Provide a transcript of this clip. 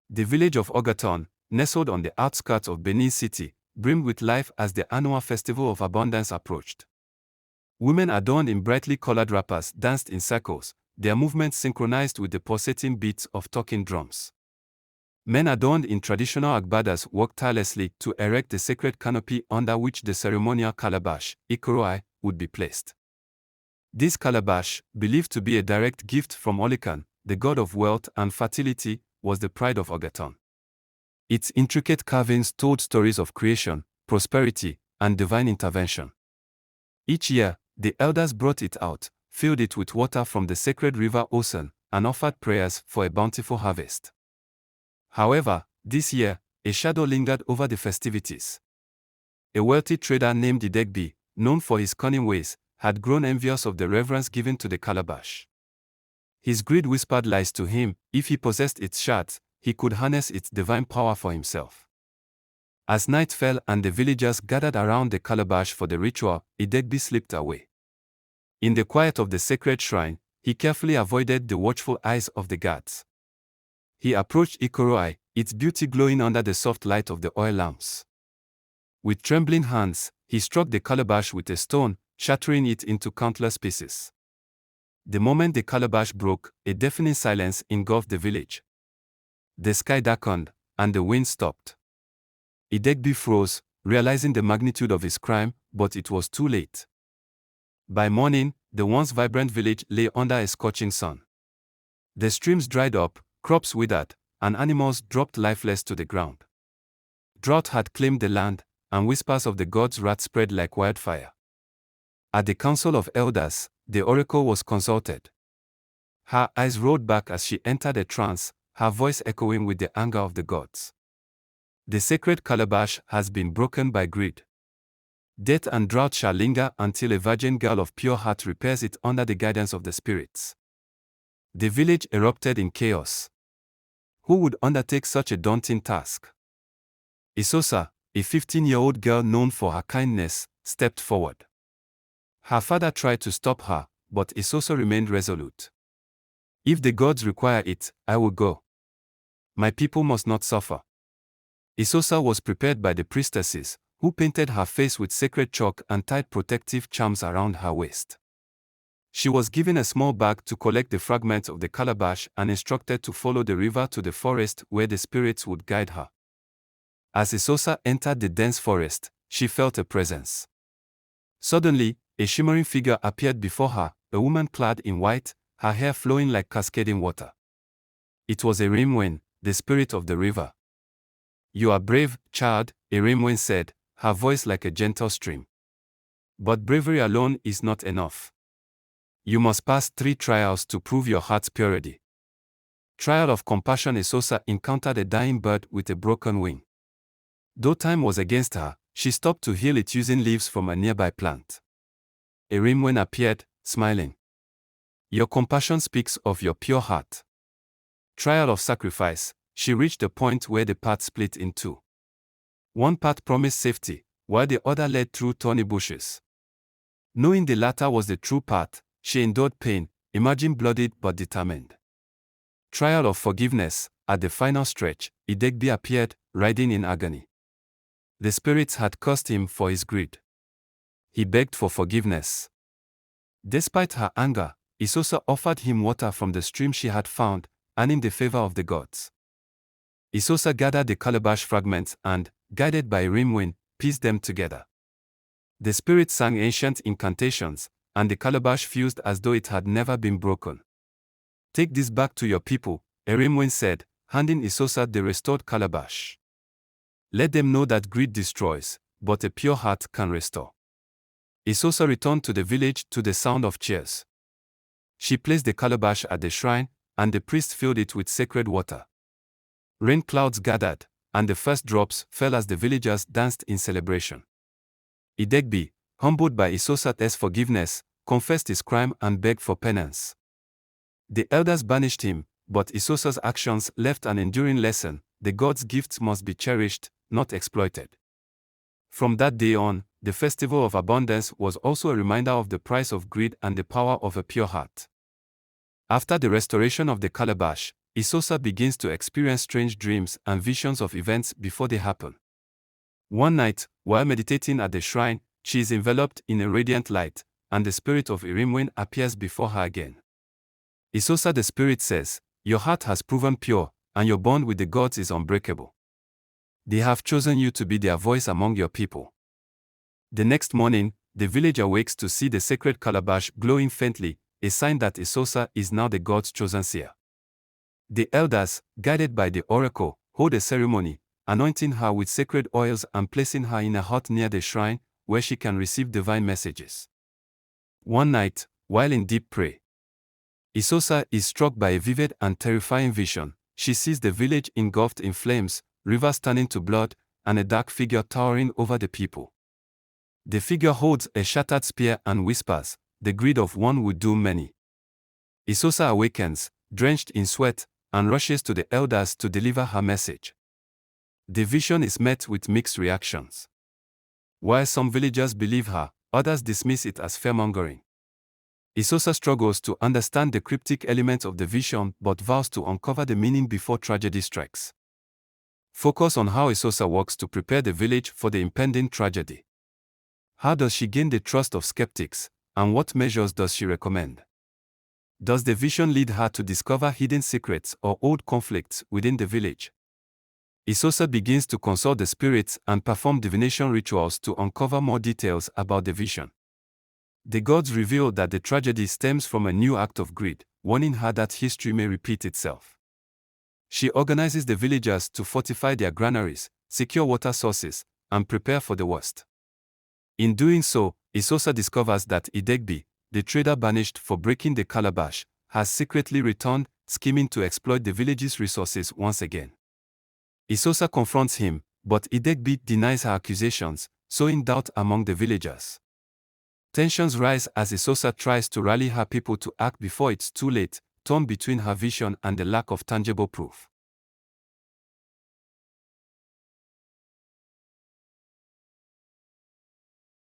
The village of Ogaton, nestled on the outskirts of Benin City, brimmed with life as the annual Festival of Abundance approached. Women adorned in brightly colored wrappers danced in circles, their movements synchronized with the pulsating beats of talking drums. Men adorned in traditional agbadas worked tirelessly to erect the sacred canopy under which the ceremonial calabash, ikoroi, would be placed. This calabash, believed to be a direct gift from Olikan, the god of wealth and fertility, was the pride of Ogaton. Its intricate carvings told stories of creation, prosperity, and divine intervention. Each year, the elders brought it out, filled it with water from the sacred river Osun, and offered prayers for a bountiful harvest. However, this year, a shadow lingered over the festivities. A wealthy trader named Idegbi, known for his cunning ways, had grown envious of the reverence given to the calabash. His greed whispered lies to him: if he possessed its shards, he could harness its divine power for himself. As night fell and the villagers gathered around the calabash for the ritual, Idegbi slipped away. In the quiet of the sacred shrine, he carefully avoided the watchful eyes of the guards. He approached ikoroi, its beauty glowing under the soft light of the oil lamps. With trembling hands, he struck the calabash with a stone, shattering it into countless pieces. The moment the calabash broke, a deafening silence engulfed the village. The sky darkened, and the wind stopped. Idegbi froze, realizing the magnitude of his crime, but it was too late. By morning, the once vibrant village lay under a scorching sun. The streams dried up, crops withered, and animals dropped lifeless to the ground. Drought had claimed the land, and whispers of the gods' wrath spread like wildfire. At the council of elders, the oracle was consulted. Her eyes rolled back as she entered a trance, her voice echoing with the anger of the gods. The sacred calabash has been broken by greed. Death and drought shall linger until a virgin girl of pure heart repairs it under the guidance of the spirits. The village erupted in chaos. Who would undertake such a daunting task? Isosa, a 15-year-old girl known for her kindness, stepped forward. Her father tried to stop her, but Isosa remained resolute. If the gods require it, I will go. My people must not suffer. Isosa was prepared by the priestesses, who painted her face with sacred chalk and tied protective charms around her waist. She was given a small bag to collect the fragments of the calabash and instructed to follow the river to the forest where the spirits would guide her. As Isosa entered the dense forest, she felt a presence. Suddenly, a shimmering figure appeared before her, a woman clad in white, her hair flowing like cascading water. It was Erimwen, the spirit of the river. You are brave, child, Erimwen said, her voice like a gentle stream. But bravery alone is not enough. You must pass 3 trials to prove your heart's purity. Trial of compassion. Isosa encountered a dying bird with a broken wing. Though time was against her, she stopped to heal it using leaves from a nearby plant. Erimwen appeared, smiling. Your compassion speaks of your pure heart. Trial of sacrifice. She reached a point where the path split in two. One path promised safety, while the other led through thorny bushes. Knowing the latter was the true path, she endured pain, emerging bloodied but determined. Trial of forgiveness. At the final stretch, Idegbi appeared, riding in agony. The spirits had cursed him for his greed. He begged for forgiveness. Despite her anger, Isosa offered him water from the stream she had found, earning the favor of the gods. Isosa gathered the calabash fragments and, guided by Erimwen, pieced them together. The spirits sang ancient incantations, and the calabash fused as though it had never been broken. Take this back to your people, Erimwen said, handing Isosa the restored calabash. Let them know that greed destroys, but a pure heart can restore. Isosa returned to the village to the sound of cheers. She placed the calabash at the shrine, and the priest filled it with sacred water. Rain clouds gathered, and the first drops fell as the villagers danced in celebration. Idegbi, humbled by Isosa's forgiveness, confessed his crime and begged for penance. The elders banished him, but Isosa's actions left an enduring lesson: the gods' gifts must be cherished, not exploited. From that day on, the Festival of Abundance was also a reminder of the price of greed and the power of a pure heart. After the restoration of the calabash, Isosa begins to experience strange dreams and visions of events before they happen. One night, while meditating at the shrine, she is enveloped in a radiant light, and the spirit of Irimwen appears before her again. Isosa the spirit says, "Your heart has proven pure, and your bond with the gods is unbreakable. They have chosen you to be their voice among your people." The next morning, the village awakes to see the sacred calabash glowing faintly, a sign that Isosa is now the god's chosen seer. The elders, guided by the oracle, hold a ceremony, anointing her with sacred oils and placing her in a hut near the shrine, where she can receive divine messages. One night, while in deep prayer, Isosa is struck by a vivid and terrifying vision. She sees the village engulfed in flames, rivers turning to blood, and a dark figure towering over the people. The figure holds a shattered spear and whispers, "The greed of one would doom many." Isosa awakens, drenched in sweat, and rushes to the elders to deliver her message. The vision is met with mixed reactions. While some villagers believe her, others dismiss it as fearmongering. Isosa struggles to understand the cryptic elements of the vision but vows to uncover the meaning before tragedy strikes. Focus on how Isosa works to prepare the village for the impending tragedy. How does she gain the trust of skeptics, and what measures does she recommend? Does the vision lead her to discover hidden secrets or old conflicts within the village? Isosa begins to consult the spirits and perform divination rituals to uncover more details about the vision. The gods reveal that the tragedy stems from a new act of greed, warning her that history may repeat itself. She organizes the villagers to fortify their granaries, secure water sources, and prepare for the worst. In doing so, Isosa discovers that Idegbi, the trader banished for breaking the calabash, has secretly returned, scheming to exploit the village's resources once again. Isosa confronts him, but Idegbi denies her accusations, sowing doubt among the villagers. Tensions rise as Isosa tries to rally her people to act before it's too late, torn between her vision and the lack of tangible proof.